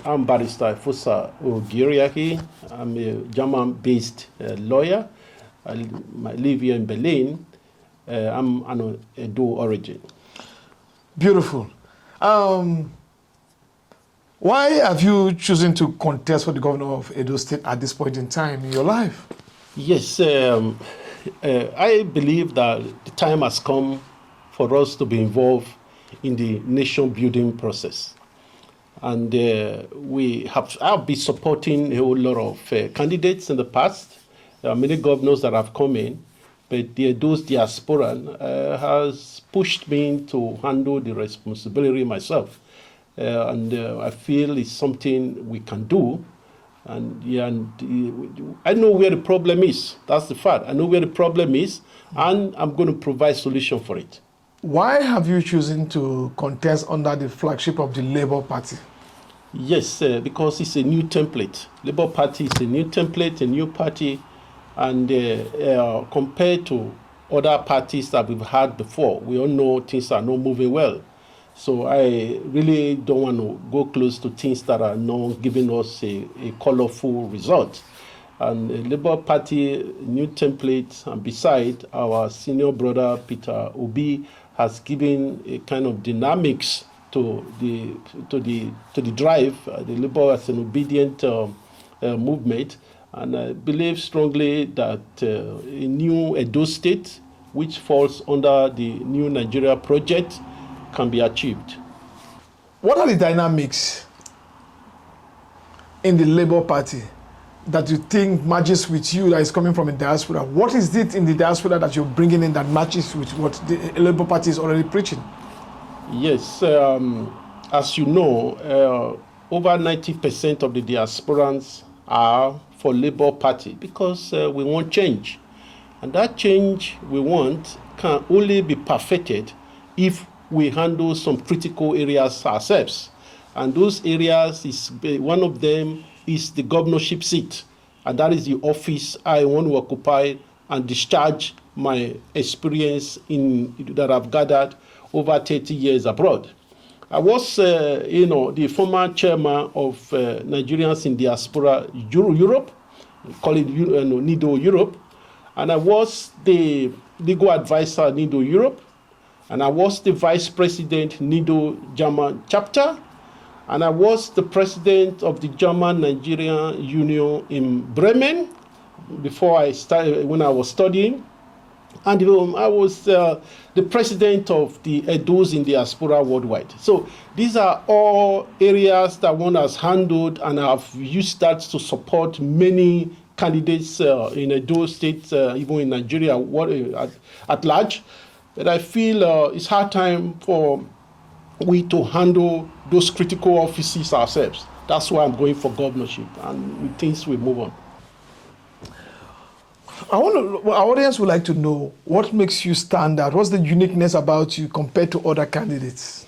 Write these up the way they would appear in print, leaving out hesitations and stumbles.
I'm Barrister Efosa Ogieriakhi. I'm a German-based lawyer. I live here in Berlin. I'm an Edo origin. Beautiful. Why have you chosen to contest for the governor of Edo State at this point in time in your life? Yes, I believe that the time has come for us to be involved in the nation-building process. And I've been supporting a whole lot of candidates in the past. There are many governors that have come in, but those diaspora has pushed me to handle the responsibility myself. I feel it's something we can do. And I know where the problem is. That's the fact. I know where the problem is, and I'm going to provide solution for it. Why have you chosen to contest under the flagship of the Labour Party? Yes, because it's a new template. Labour Party is a new template, a new party, and compared to other parties that we've had before, we all know things are not moving well. So I really don't want to go close to things that are not giving us a colorful result. And the Labour Party, new template, and beside, our senior brother, Peter Obi, has given a kind of dynamics to the drive. The Labour as an obedient movement, and I believe strongly that a new Edo State, which falls under the new Nigeria project, can be achieved. What are the dynamics in the Labour Party that you think matches with you that is coming from the diaspora? What is it in the diaspora that you're bringing in that matches with what the Labour Party is already preaching? Yes, as you know, over 90% of the diasporans are for Labour Party because we want change. And that change we want can only be perfected if we handle some critical areas ourselves. And those areas, one of them is the governorship seat. And that is the office I want to occupy and discharge my experience that I've gathered over 30 years abroad. I was, the former chairman of Nigerians in Diaspora Europe, call it NIDO Europe, and I was the legal advisor NIDO Europe, and I was the vice president NIDO German chapter, and I was the president of the German-Nigerian Union in Bremen before I started, when I was studying. And I was the president of the Edos in Diaspora worldwide. So these are all areas that one has handled, and I've used that to support many candidates in Edo State, even in Nigeria at large. But I feel it's hard time for we to handle those critical offices ourselves. That's why I'm going for governorship, and with things we move on. Our audience would like to know what makes you stand out. What's the uniqueness about you compared to other candidates?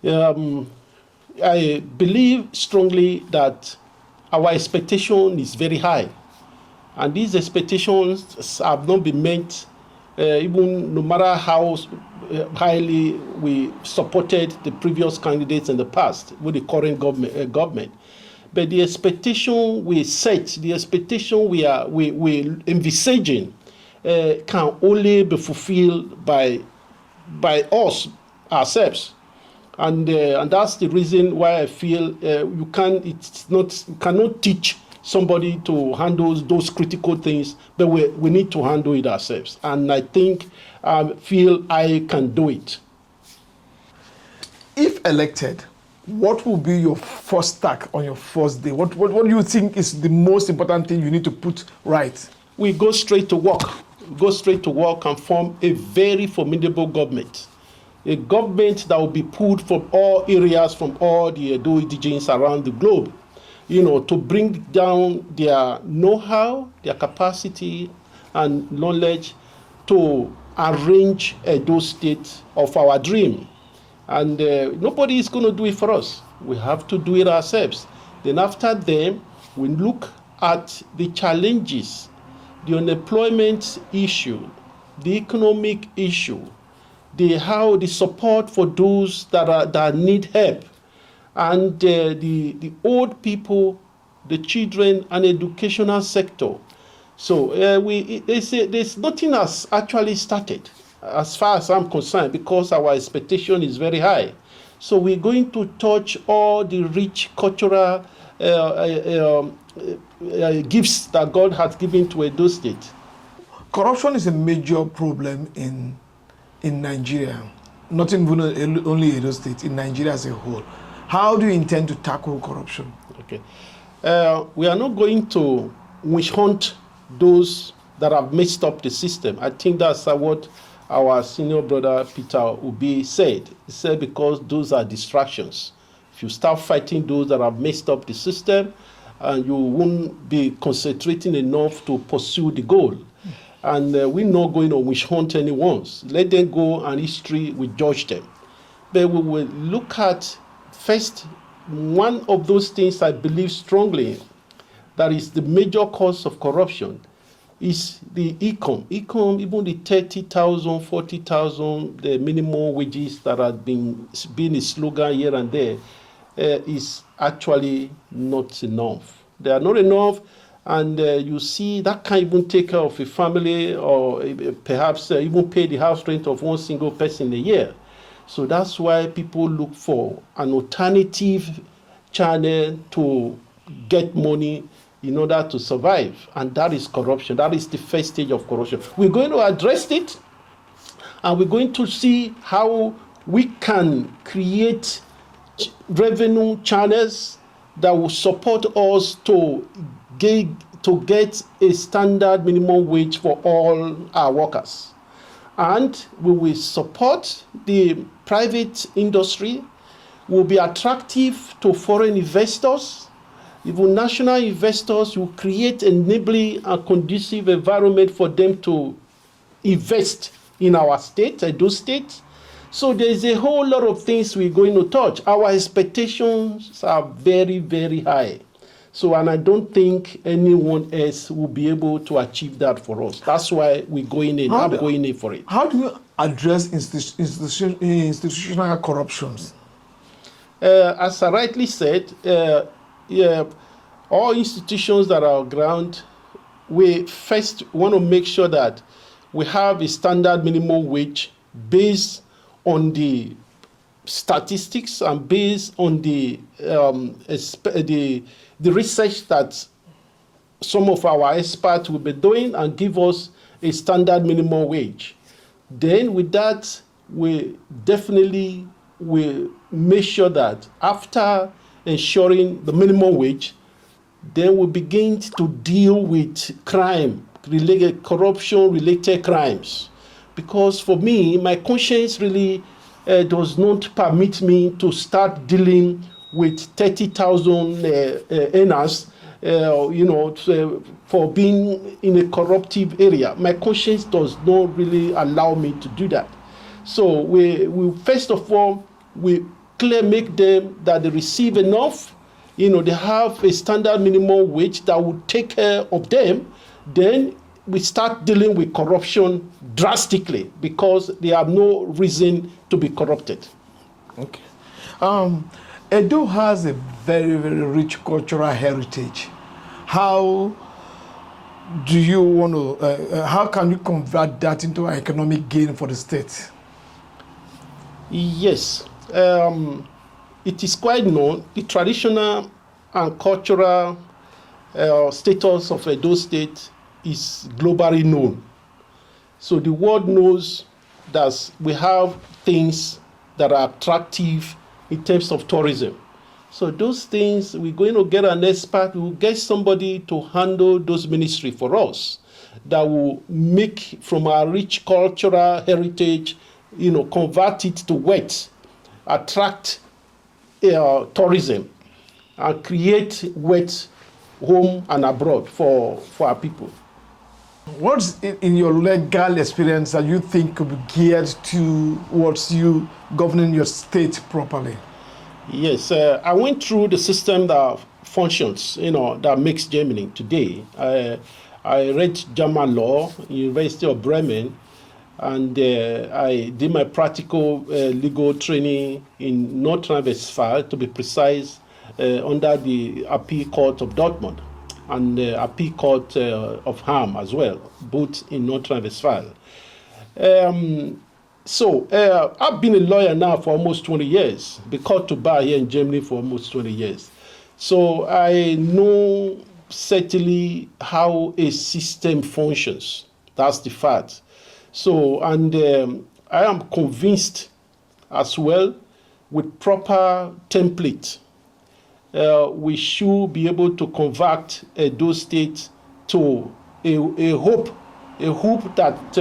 I believe strongly that our expectation is very high, and these expectations have not been met. Even no matter how highly we supported the previous candidates in the past with the current government. But the expectation we set, the expectation we envisaging can only be fulfilled by us ourselves, and that's the reason why I feel you cannot teach somebody to handle those critical things, but we need to handle it ourselves, and I feel I can do it. If elected, what will be your first task on your first day? What do you think is the most important thing you need to put right? We go straight to work. And form a very formidable government. A government that will be pulled from all areas, from all the Edo indigenes around the globe, to bring down their know-how, their capacity and knowledge to arrange Edo State of our dream. And nobody is going to do it for us. We have to do it ourselves. Then after them, we look at the challenges, the unemployment issue, the economic issue, the support for those that need help, and the old people, the children, and educational sector. So they say there's nothing has actually started, as far as I'm concerned, because our expectation is very high. So we're going to touch all the rich cultural gifts that God has given to Edo State. Corruption is a major problem in Nigeria, not even only Edo State, in Nigeria as a whole. How do you intend to tackle corruption? Okay. We are not going to witch hunt those that have messed up the system. I think that's what our senior brother Peter Obi said. He said because those are distractions. If you start fighting those that have messed up the system, and you won't be concentrating enough to pursue the goal. And we're not going to witch hunt anyone. Let them go, and history will judge them. But we will look at first one of those things I believe strongly in, that is the major cause of corruption, is the income, even the 30,000, 40,000, the minimum wages that have been a slogan here and there, is actually not enough. They are not enough, and you see that can't even take care of a family, or perhaps even pay the house rent of one single person a year. So that's why people look for an alternative channel to get money in order to survive, and that is corruption. That is the first stage of corruption. We're going to address it, and we're going to see how we can create revenue channels that will support us to get a standard minimum wage for all our workers. And we will support the private industry, will be attractive to foreign investors. Even national investors will create an enabling and conducive environment for them to invest in our state, Edo State. So there's a whole lot of things we're going to touch. Our expectations are very, very high. So, and I don't think anyone else will be able to achieve that for us. That's why we're going in. I'm going in for it. How do you address institutional corruptions? As I rightly said, all institutions that are on ground, we first want to make sure that we have a standard minimum wage based on the statistics and based on the research that some of our experts will be doing, and give us a standard minimum wage. Then with that, we definitely will make sure that after ensuring the minimum wage, then we begin to deal with corruption-related crimes. Because for me, my conscience really does not permit me to start dealing with 30,000 earners, for being in a corruptive area. My conscience does not really allow me to do that. So we first of all, we make them that they receive enough. They have a standard minimum wage that will take care of them. Then we start dealing with corruption drastically, because they have no reason to be corrupted. Okay. Edo has a very, very rich cultural heritage. How do you want to, how can you convert that into an economic gain for the state? Yes. It is quite known, the traditional and cultural status of Edo State is globally known. So the world knows that we have things that are attractive in terms of tourism. So those things, we're going to get an expert, we'll get somebody to handle those ministries for us, that will make from our rich cultural heritage, convert it to wealth, attract tourism, and create wealth home and abroad for our people. What's in your legal experience that you think could be geared towards you governing your state properly? Yes, I went through the system that functions, that makes Germany today. I read German law, University of Bremen, And I did my practical legal training in North Rhine-Westphalia, to be precise, under the Appeal Court of Dortmund and the Appeal Court of Hamm as well, both in North Rhine-Westphalia. So I've been a lawyer now for almost 20 years, been called to bar here in Germany for almost 20 years. So I know certainly how a system functions. That's the fact. So, and I am convinced as well, with proper template, we should be able to convert Edo State to a hope that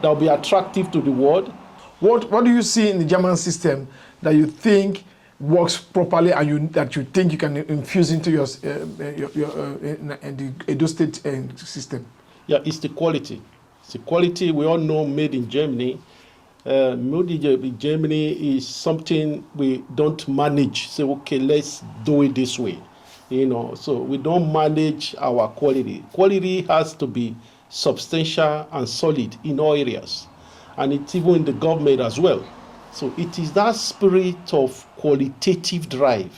that will be attractive to the world. What do you see in the German system that you think works properly and that you think you can infuse into your the Edo State system? Yeah, it's the quality. It's the quality we all know made in Germany. Made in Germany is something we don't manage. Say, okay, let's do it this way. So we don't manage our quality. Quality has to be substantial and solid in all areas, and it's even in the government as well. So it is that spirit of qualitative drive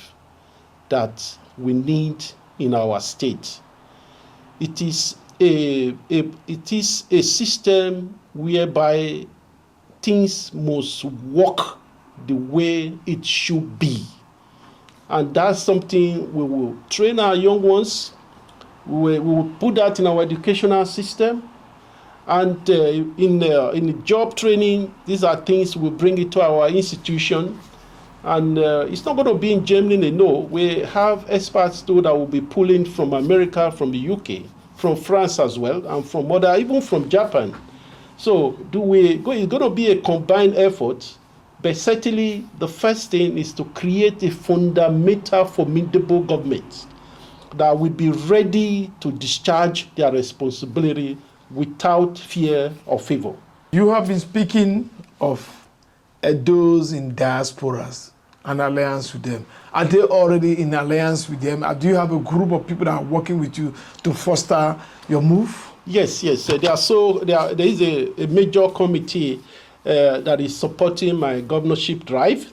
that we need in our state. It is a system whereby things must work the way it should be, and that's something we will train our young ones. We will put that in our educational system, and in the job training, these are things we bring it to our institution. And it's not going to be in Germany, no. We have experts too that will be pulling from America, from the UK, from France as well, and from even from Japan. So it's going to be a combined effort, but certainly the first thing is to create a fundamental, formidable government that will be ready to discharge their responsibility without fear or favor. You have been speaking of Edos in diasporas, an alliance with them. Are they already in alliance with them? Do you have a group of people that are working with you to foster your move? Yes. There is a major committee that is supporting my governorship drive.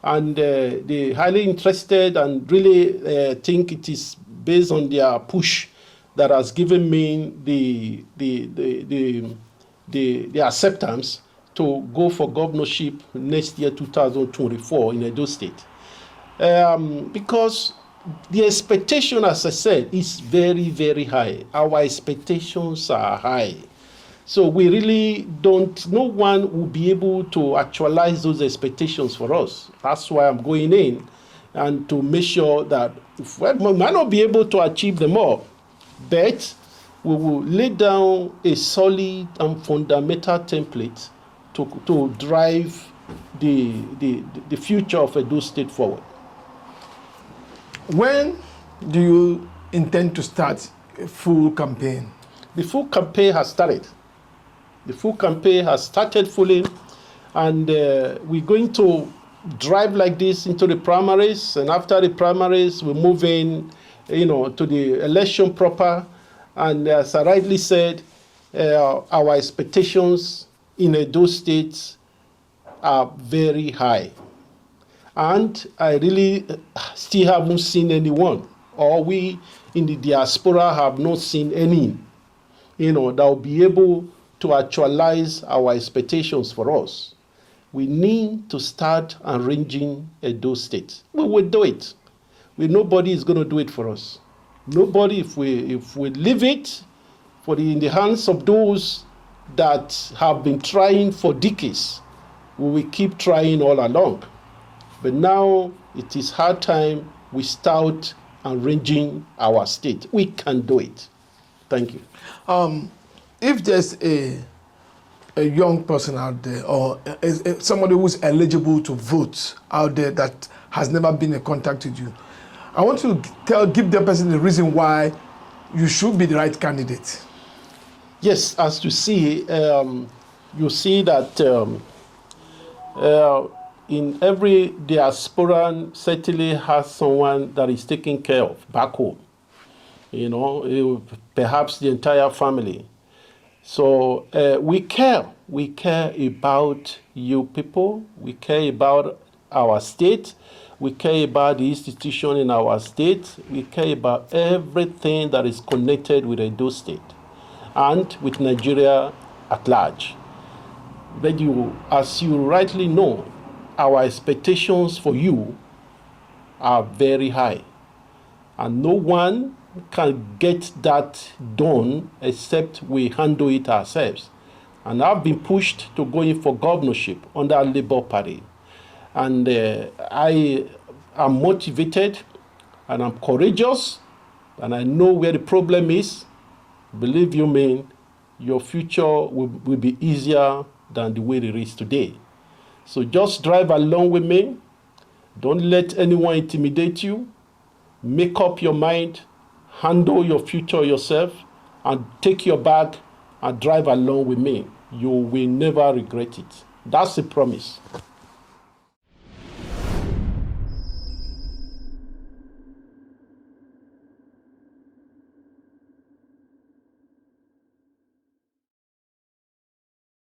And they're highly interested and really think it is based on their push that has given me the acceptance to go for governorship next year, 2024, in Edo State. Because the expectation, as I said, is very, very high. Our expectations are high. So we really no one will be able to actualize those expectations for us. That's why I'm going in, and to make sure that we might not be able to achieve them all, but we will lay down a solid and fundamental template to drive the future of Edo State forward. When do you intend to start a full campaign? The full campaign has started. The full campaign has started fully, and we're going to drive like this into the primaries, and after the primaries, we move in, to the election proper. And as I rightly said, our expectations in Edo State are very high, and I really still haven't seen anyone, or we in the diaspora have not seen any, that will be able to actualize our expectations for us. We need to start arranging Edo State. We will do it. Nobody is going to do it for us. Nobody. If we leave it in the hands of those that have been trying for decades, we will keep trying all along. But now it is hard time we start arranging our state. We can do it. Thank you. If there's a young person out there, or somebody who's eligible to vote out there that has never been in contact with you, I want to give the person the reason why you should be the right candidate. Yes, as you see, you see that in every diaspora certainly has someone that is taken care of back home. Perhaps the entire family. So we care we care about you people. We care about our state. We care about the institution in our state. We care about everything that is connected with Edo State and with Nigeria at large. But as you rightly know, our expectations for you are very high. And no one can get that done except we handle it ourselves. And I've been pushed to go in for governorship under Labour Party. And I am motivated and I'm courageous and I know where the problem is. Believe you me, your future will be easier than the way it is today. So just drive along with me. Don't let anyone intimidate you. Make up your mind, handle your future yourself, and take your bag and drive along with me. You will never regret it. That's a promise.